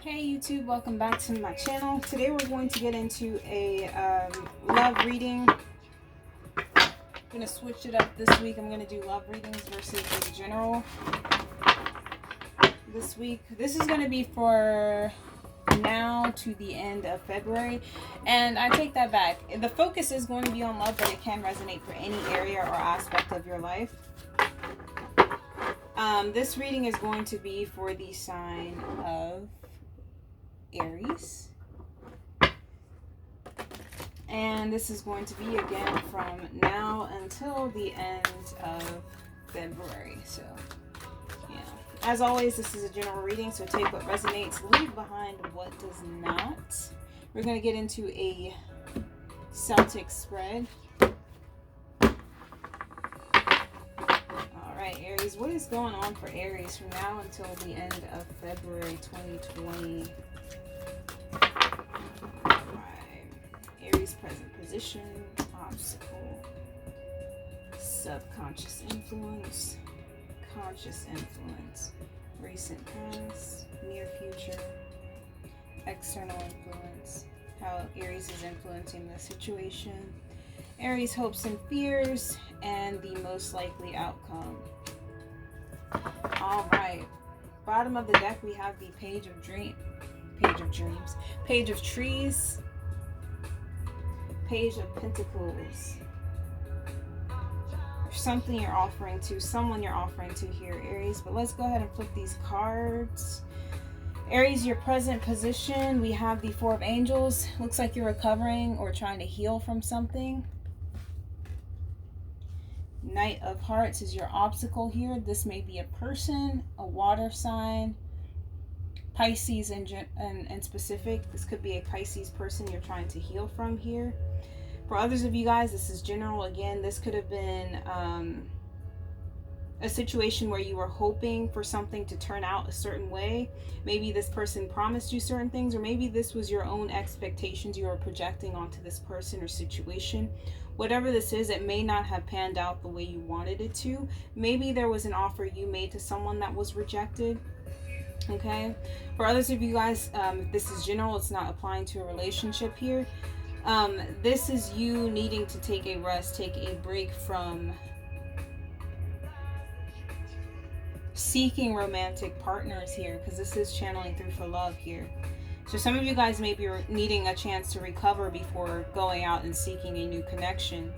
Hey YouTube, welcome back to my channel. Today we're going to get into a love reading. I'm going to switch it up this week. I'm going to do love readings versus the general this week. This is going to be for now to the end of February, and I take that back. The focus is going to be on love, but it can resonate for any area or aspect of your life. This reading is going to be for the sign of Aries, and this is going to be again from now until the end of February. So yeah, as always, this is a general reading, so take what resonates, leave behind what does not. We're going to get into a Celtic spread. Alright, Aries, what is going on for Aries from now until the end of February 2020? Aries present position, obstacle, subconscious influence, conscious influence, recent past, near future, external influence, how Aries is influencing the situation, Aries hopes and fears, and the most likely outcome. Alright, bottom of the deck we have the Page of Trees, Page of Pentacles. Something you're offering to, someone you're offering to here, Aries. But let's go ahead and flip these cards. Aries, your present position, we have the Four of Angels. Looks like you're recovering or trying to heal from something. Knight of Hearts is your obstacle here. This may be a person, a water sign, Pisces in specific. This could be a Pisces person you're trying to heal from here. For others of you guys, this is general. Again, this could have been a situation where you were hoping for something to turn out a certain way. Maybe this person promised you certain things, or maybe this was your own expectations you were projecting onto this person or situation. Whatever this is, it may not have panned out the way you wanted it to. Maybe there was an offer you made to someone that was rejected. Okay, for others of you guys, if this is general, it's not applying to a relationship here. This is you needing to take a rest, take a break from seeking romantic partners here, because this is channeling through for love here. So some of you guys may be needing a chance to recover before going out and seeking a new connection.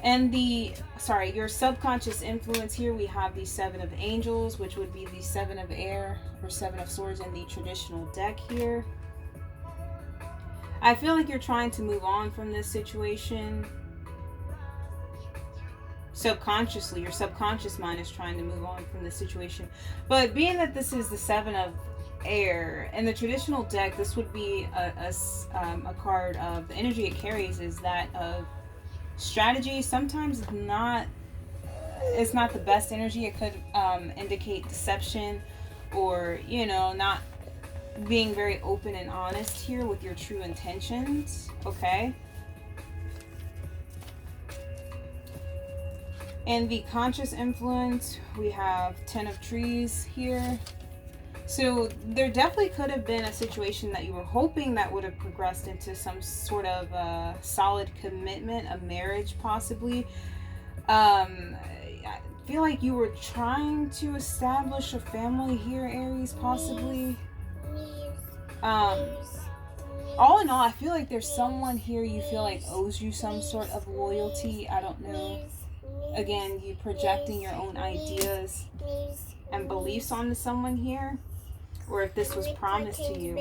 And your subconscious influence here, we have the Seven of Angels, which would be the Seven of Air or Seven of Swords in the traditional deck here. I feel like you're trying to move on from this situation. Subconsciously, your subconscious mind is trying to move on from this situation. But being that this is the Seven of Air, in the traditional deck, this would be a card of the energy it carries is that of strategy. Sometimes it's not the best energy. It could indicate deception, or not being very open and honest here with your true intentions. Okay, and the conscious influence, we have Ten of Trees here. So there definitely could have been a situation that you were hoping that would have progressed into some sort of solid commitment, a marriage possibly. I feel like you were trying to establish a family here, Aries, possibly. All in all, I feel like there's someone here you feel like owes you some sort of loyalty. I don't know. Again, you projecting your own ideas and beliefs onto someone here, or if this was promised to you.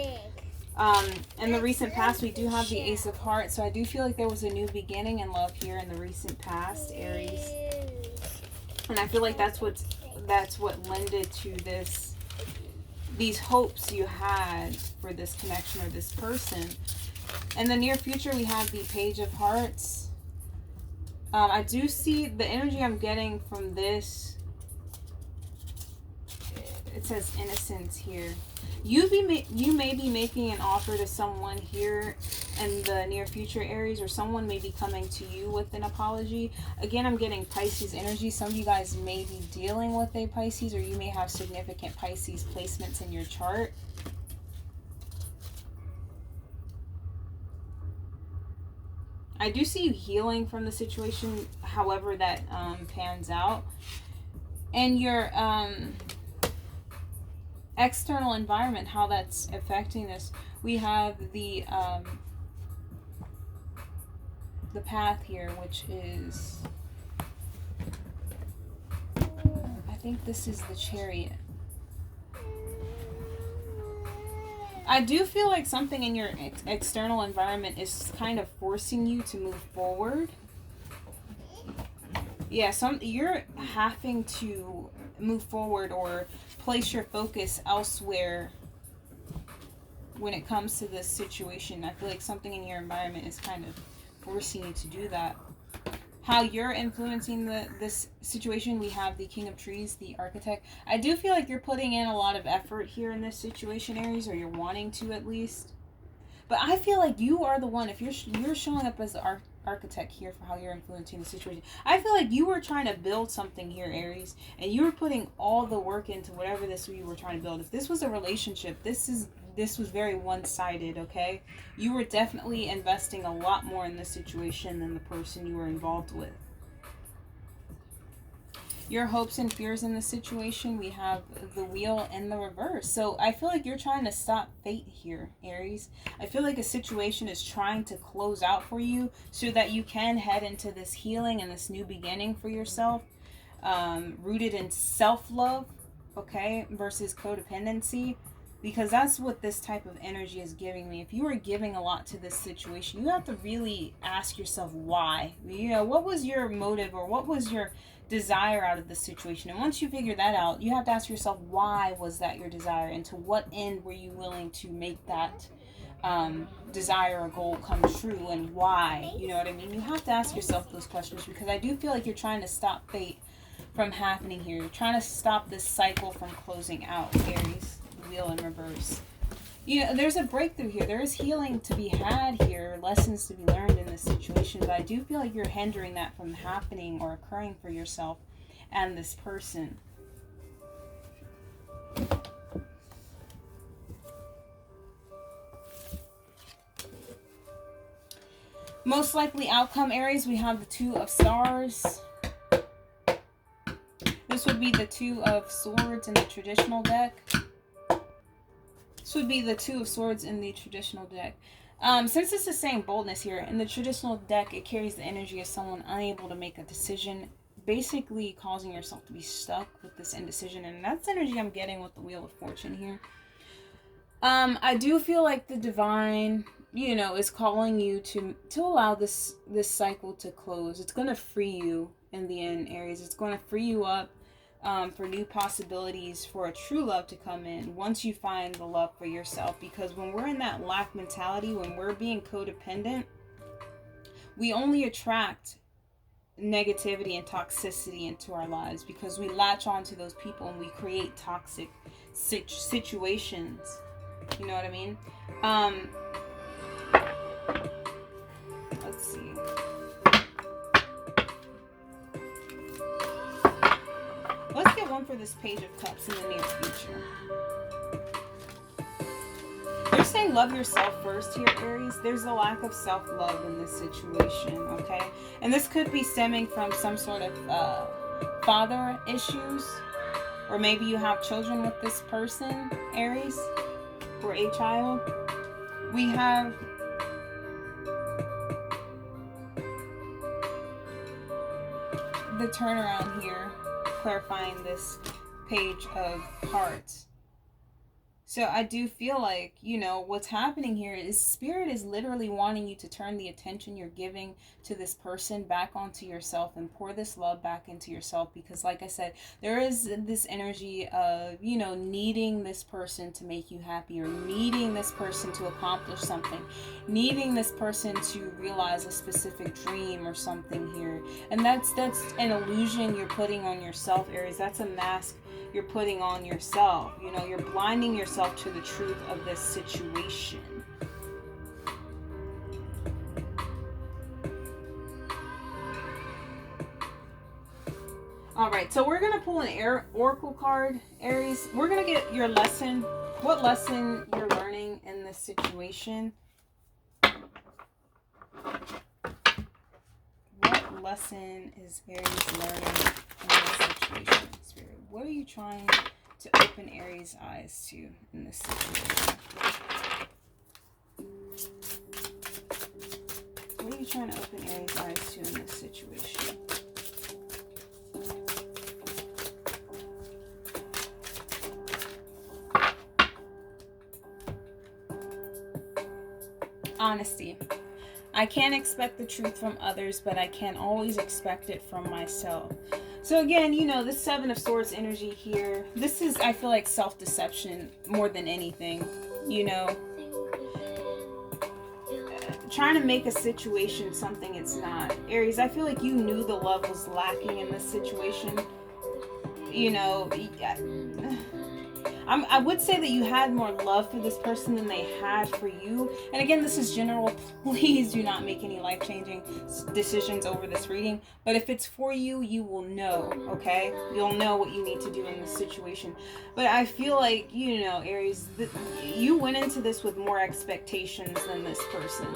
In the recent past, we do have the Ace of Hearts, so I do feel like there was a new beginning in love here in the recent past, Aries. And I feel like that's what lended to these hopes you had for this connection or this person. In the near future, we have the Page of Hearts. I do see the energy I'm getting from this. It says innocence here. You may be making an offer to someone here in the near future, Aries, or someone may be coming to you with an apology. Again, I'm getting Pisces energy. Some of you guys may be dealing with a Pisces, or you may have significant Pisces placements in your chart. I do see you healing from the situation, however that pans out. And your external environment, how that's affecting this. We have the path here, which is, I think this is the Chariot. I do feel like something in your external environment is kind of forcing you to move forward. Yeah, you're having to move forward or place your focus elsewhere when it comes to this situation. I feel like something in your environment is kind of forcing you to do that. How you're influencing this situation, we have the King of Trees, the Architect. I do feel like you're putting in a lot of effort here in this situation, Aries, or you're wanting to at least. But I feel like you are the one, if you're showing up as the architect here for how you're influencing the situation. I feel like you were trying to build something here, Aries, and you were putting all the work into whatever this you were trying to build. If this was a relationship, this was very one-sided, okay? You were definitely investing a lot more in this situation than the person you were involved with. Your hopes and fears in this situation, we have the Wheel in the reverse. So I feel like you're trying to stop fate here, Aries. I feel like a situation is trying to close out for you so that you can head into this healing and this new beginning for yourself, rooted in self-love, okay, versus codependency. Because that's what this type of energy is giving me. If you are giving a lot to this situation, you have to really ask yourself why. You know, what was your motive or what was your desire out of this situation? And once you figure that out, you have to ask yourself, why was that your desire? And to what end were you willing to make that desire or goal come true? And why? You know what I mean? You have to ask yourself those questions, because I do feel like you're trying to stop fate from happening here. You're trying to stop this cycle from closing out, Aries. Wheel in reverse. You know, there's a breakthrough here. There is healing to be had here, lessons to be learned in this situation, but I do feel like you're hindering that from happening or occurring for yourself and this person. Most likely outcome, Aries, we have the Two of Stars. This would be the Two of Swords in the traditional deck. This would be the Two of Swords in the traditional deck. Since it's the same boldness here, in the traditional deck, it carries the energy of someone unable to make a decision, basically causing yourself to be stuck with this indecision. And that's the energy I'm getting with the Wheel of Fortune here. I do feel like the divine, you know, is calling you to allow this cycle to close. It's going to free you in the end, Aries. It's going to free you up. For new possibilities, for a true love to come in once you find the love for yourself. Because when we're in that lack mentality, when we're being codependent, we only attract negativity and toxicity into our lives, because we latch on to those people and we create toxic situations. You know what I mean? Let's see. Let's get one for this Page of Cups in the near future. They're saying love yourself first here, Aries. There's a lack of self-love in this situation, okay? And this could be stemming from some sort of father issues. Or maybe you have children with this person, Aries, or a child. We have the turnaround here, clarifying this Page of Hearts. So I do feel like, you know, what's happening here is Spirit is literally wanting you to turn the attention you're giving to this person back onto yourself and pour this love back into yourself. Because like I said, there is this energy of, you know, needing this person to make you happy, or needing this person to accomplish something, needing this person to realize a specific dream or something here. And that's an illusion you're putting on yourself, Aries. That's a mask you're putting on yourself. You know, you're blinding yourself to the truth of this situation. All right, so we're going to pull an oracle card, Aries. We're going to get your lesson, what lesson you're learning in this situation. lesson is Aries learning in this situation, Spirit? What are you trying to open Aries' eyes to in this situation? What are you trying to open Aries' eyes to in this situation? Honesty. I can't expect the truth from others, but I can always expect it from myself. So again, you know, this Seven of Swords energy here, this is, I feel like, self-deception more than anything. You know, trying to make a situation something it's not. Aries, I feel like you knew the love was lacking in this situation. You know, I would say that you had more love for this person than they had for you. And again, this is general. Please do not make any life-changing decisions over this reading. But if it's for you, you will know, okay? You'll know what you need to do in this situation. But I feel like, you know, Aries, you went into this with more expectations than this person.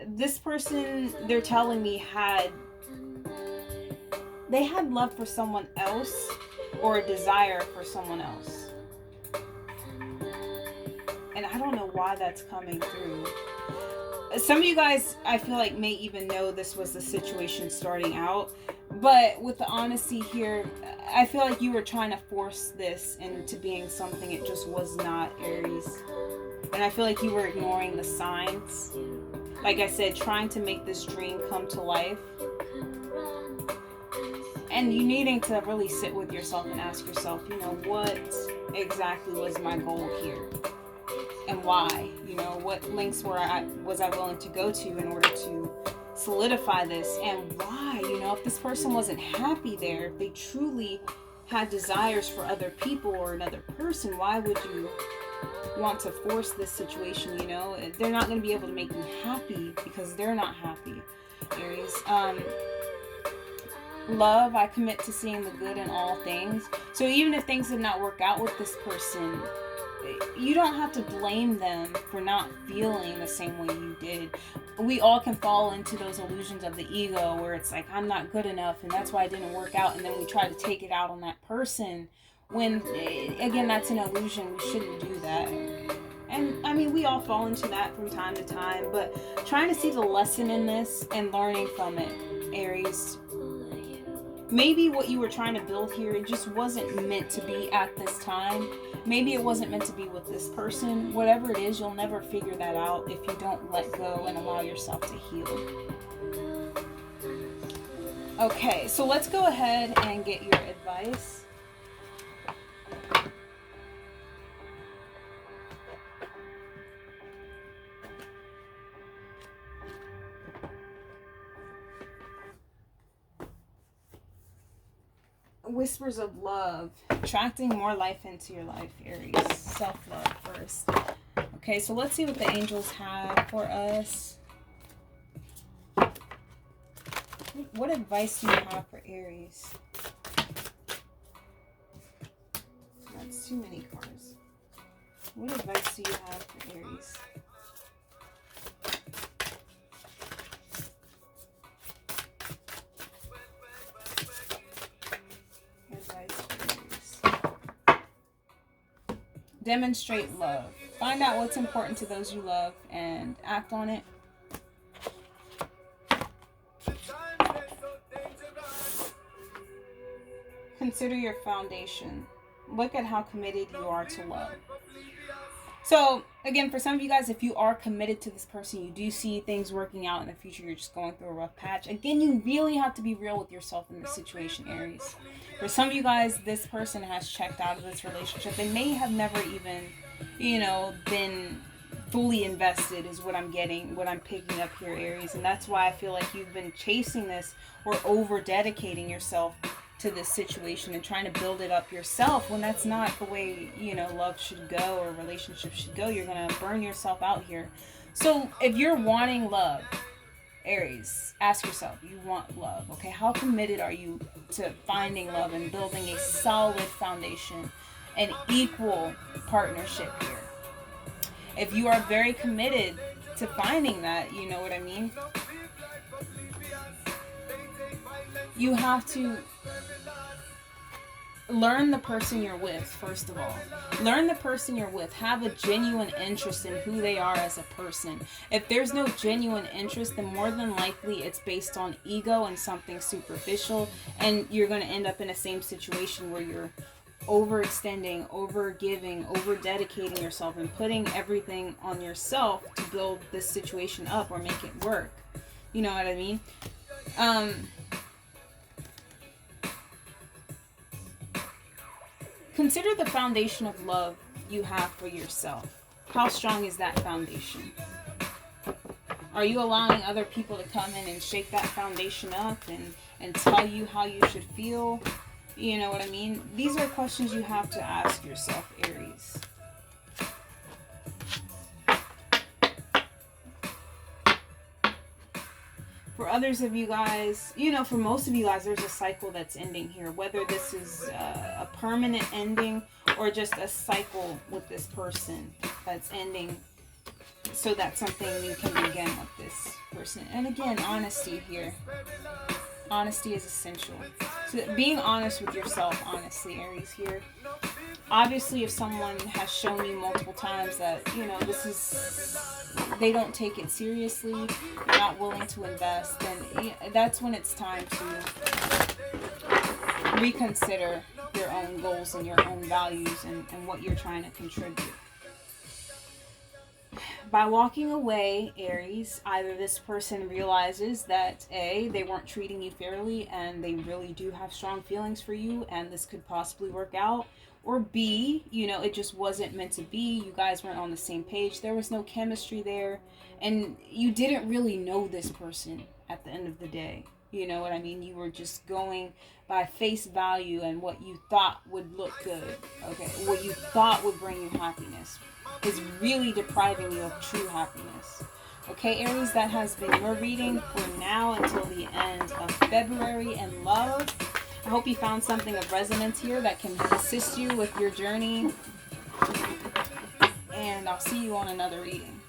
This person, they're telling me, had love for someone else, or a desire for someone else. And I don't know why that's coming through. Some of you guys, I feel like, may even know this was the situation starting out. But with the honesty here, I feel like you were trying to force this into being something it just was not, Aries. And I feel like you were ignoring the signs. Like I said, trying to make this dream come to life. And you needing to really sit with yourself and ask yourself, you know, what exactly was my goal here? And why? You know, what lengths was I willing to go to in order to solidify this? And why? You know, if this person wasn't happy there, if they truly had desires for other people or another person, why would you want to force this situation? You know, they're not going to be able to make you happy because they're not happy, Aries. Love, I commit to seeing the good in all things. So even if things did not work out with this person, you don't have to blame them for not feeling the same way you did. We all can fall into those illusions of the ego where it's like, I'm not good enough and that's why it didn't work out, and then we try to take it out on that person when, again, that's an illusion. We shouldn't do that. And I mean, we all fall into that from time to time, but trying to see the lesson in this and learning from it, Aries. Maybe what you were trying to build here, it just wasn't meant to be at this time. Maybe it wasn't meant to be with this person. Whatever it is, you'll never figure that out if you don't let go and allow yourself to heal. Okay, so let's go ahead and get your advice. Whispers of love, attracting more life into your life, Aries. Self-love first. Okay, so let's see what the angels have for us. What advice do you have for Aries? That's too many cards. What advice do you have for Aries? Demonstrate love. Find out what's important to those you love and act on it. Consider your foundation. Look at how committed you are to love. So, again, for some of you guys, if you are committed to this person, you do see things working out in the future, you're just going through a rough patch. Again, you really have to be real with yourself in this situation, Aries. For some of you guys, this person has checked out of this relationship. They may have never even, you know, been fully invested is what I'm getting, what I'm picking up here, Aries. And that's why I feel like you've been chasing this or over-dedicating yourself to this situation and trying to build it up yourself when that's not the way, you know, love should go or relationships should go. You're going to burn yourself out here. So if you're wanting love, Aries, ask yourself, you want love, okay? How committed are you to finding love and building a solid foundation, an equal partnership here? If you are very committed to finding that, you know what I mean? You have to learn the person you're with, first of all. Learn the person you're with. Have a genuine interest in who they are as a person. If there's no genuine interest, then more than likely it's based on ego and something superficial, and you're going to end up in the same situation where you're overextending, over giving, over dedicating yourself, and putting everything on yourself to build this situation up or make it work. You know what I mean? Consider the foundation of love you have for yourself. How strong is that foundation? Are you allowing other people to come in and shake that foundation up and tell you how you should feel? You know what I mean? These are questions you have to ask yourself, Aries. For others of you guys, you know, for most of you guys, there's a cycle that's ending here. Whether this is a permanent ending or just a cycle with this person that's ending so that something new can begin with this person. And again, honesty here. Honesty is essential. So being honest with yourself, honestly, Aries here. Obviously, if someone has shown you multiple times that, you know, this is, they don't take it seriously, you're not willing to invest, then that's when it's time to reconsider your own goals and your own values and what you're trying to contribute. By walking away, Aries, either this person realizes that A, they weren't treating you fairly and they really do have strong feelings for you and this could possibly work out, or B, you know, it just wasn't meant to be. You guys weren't on the same page. There was no chemistry there and you didn't really know this person at the end of the day. You know what I mean? You were just going by face value and what you thought would look good. Okay, what you thought would bring you happiness is really depriving you of true happiness. Okay, Aries, that has been your reading for now until the end of February and love. I hope you found something of resonance here that can assist you with your journey. And I'll see you on another reading.